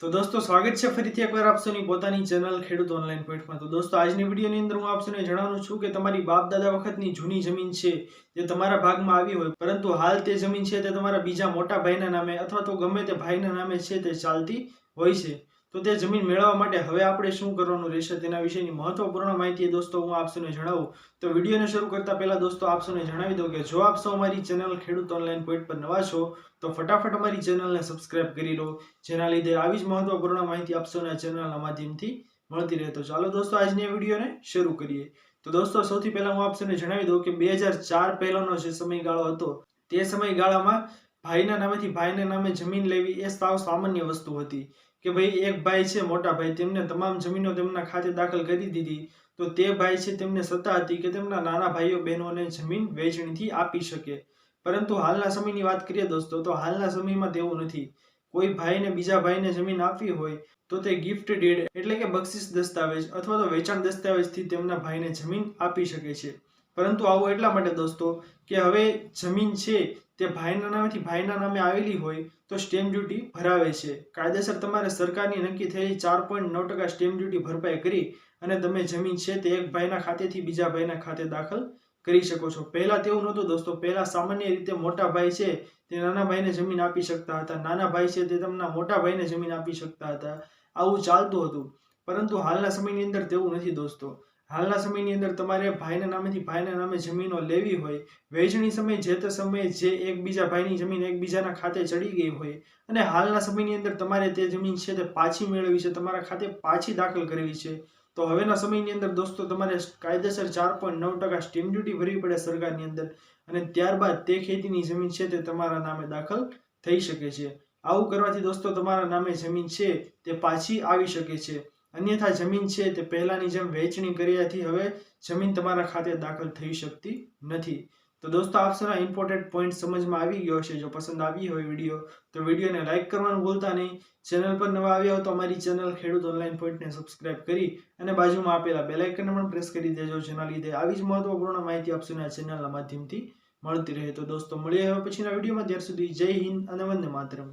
તો દોસ્તો સ્વાગત છે ફરીથી એકવાર આપ સૌની પોતાની ચેનલ ખેડૂત ઓનલાઈન પોઈન્ટમાં। તો દોસ્તો આજની વિડીયોની અંદર હું આપ સૌને જણાવવાનું છું કે તમારી બાપ દાદા વખતની જૂની જમીન છે જે તમારા ભાગમાં આવી હોય પરંતુ હાલ તે જમીન છે તે તમારા બીજા મોટા ભાઈના નામે અથવા તો ગમે તે ભાઈના નામે છે તે ચાલતી હોય છે। તો તે જમીન મેળવવા માટે હવે આપણે શું કરવાનું રહેશે તેના વિશેની મહત્વપૂર્ણ માહિતી દોસ્તો હું આપ સૌને જણાવું। તો વિડીયોને શરૂ કરતા પહેલા દોસ્તો આપ સૌને જણાવી દઉં કે જો આપ સૌ અમારી ચેનલ ખેડૂત ઓનલાઈન પોઈન્ટ પર નવા છો તો ફટાફટ અમારી ચેનલને સબસ્ક્રાઇબ કરી લો, જેના લીધે આવી જ મહત્વપૂર્ણ માહિતી આપ સૌને ચેનલના માધ્યમથી મળતી રહે। તો ચાલો દોસ્તો આજની વિડીયોને શરૂ કરીએ। તો દોસ્તો સૌથી પહેલા હું આપ સૌને જણાવી દઉં કે 2004 પહેલાનો જે સમયગાળો હતો તે સમયગાળામાં ભાઈના નામેથી ભાઈના નામે જમીન લેવી એ સાવ સામાન્ય વસ્તુ હતી કે ભાઈ એક ભાઈ છે મોટા ભાઈ, તેમને તમામ જમીનો તેમના ખાતે દાખલ કરી દીધી તો તે ભાઈ છે તેમને સત્તા હતી કે તેમના નાના ભાઈઓ બહેનોને જમીન વહેંચણીથી આપી શકે। પરંતુ હાલના સમયની વાત કરીએ દોસ્તો તો હાલના સમયમાં તેવું નથી। કોઈ ભાઈને બીજા ભાઈને જમીન આપવી હોય તો તે ગિફ્ટ ડીડ એટલે કે બક્ષિસ દસ્તાવેજ અથવા તો વેચાણ દસ્તાવેજથી તેમના ભાઈને જમીન આપી શકે છે। પરંતુ આવું એટલા માટે દોસ્તો કે હવે જમીન છે તે ભાઈના નામેથી ભાઈના નામે આવેલી હોય તો સ્ટેમ્પ ડ્યુટી ભરાવે છે। કાયદેસર તમારે સરકારની નક્કી થયેલી 4.9% સ્ટેમ્પ ડ્યુટી ભરપાઈ કરી અને તમે જમીન છે તે એક ભાઈના ખાતેથી બીજા ભાઈના ખાતે દાખલ કરી શકો છો। પહેલા તેવું નહોતું દોસ્તો। પહેલા સામાન્ય રીતે મોટા ભાઈ છે તે નાના ભાઈને જમીન આપી શકતા હતા, નાના ભાઈ છે તે તેમના મોટા ભાઈને જમીન આપી શકતા હતા, આવું ચાલતું હતું। પરંતુ હાલના સમયની અંદર તેવું નથી દોસ્તો। હાલના સમયની અંદર તમારે ભાઈના નામેથી ભાઈના નામે જમીનો લેવી હોય, વહેંચણી સમય જે તે સમયે જે એકબીજા ભાઈની જમીન એકબીજાના ખાતે ચડી ગઈ હોય અને હાલના સમયની અંદર તમારે તે જમીન છે તે પાછી મેળવવી છે, તમારા ખાતે પાછી દાખલ કરવી છે તો હવેના સમયની અંદર દોસ્તો તમારે કાયદેસર 4.9% સ્ટેમ્પ ડ્યુટી ભરવી પડે સરકારની અંદર અને ત્યારબાદ તે ખેતીની જમીન છે તે તમારા નામે દાખલ થઈ શકે છે। આવું કરવાથી દોસ્તો તમારા નામે જમીન છે તે પાછી આવી શકે છે, અન્યથા જમીન છે તે પહેલાની જેમ વહેંચણી કર્યાથી હવે જમીન તમારા ખાતે દાખલ થઈ શકતી નથી। તો દોસ્તો આપ સૌના ઇમ્પોર્ટન્ટ પોઈન્ટ સમજમાં આવી ગયો હશે। જો પસંદ આવી હોય વિડીયો તો વિડીયોને લાઇક કરવાનું ભૂલતા નહીં। ચેનલ પર નવા આવ્યા હો તો અમારી ચેનલ ખેડૂત ઓનલાઈન પોઈન્ટને સબસ્ક્રાઇબ કરી અને બાજુમાં આપેલા બેલ આઇકનને પણ પ્રેસ કરી દેજો, જેના લીધે આવી જ મહત્વપૂર્ણ માહિતી આપ સૌને ચેનલના માધ્યમથી મળતી રહે। તો દોસ્તો મળીએ હવે પછીના વિડીયોમાં, ત્યાર સુધી જય હિન્દ અને વંદે માતરમ।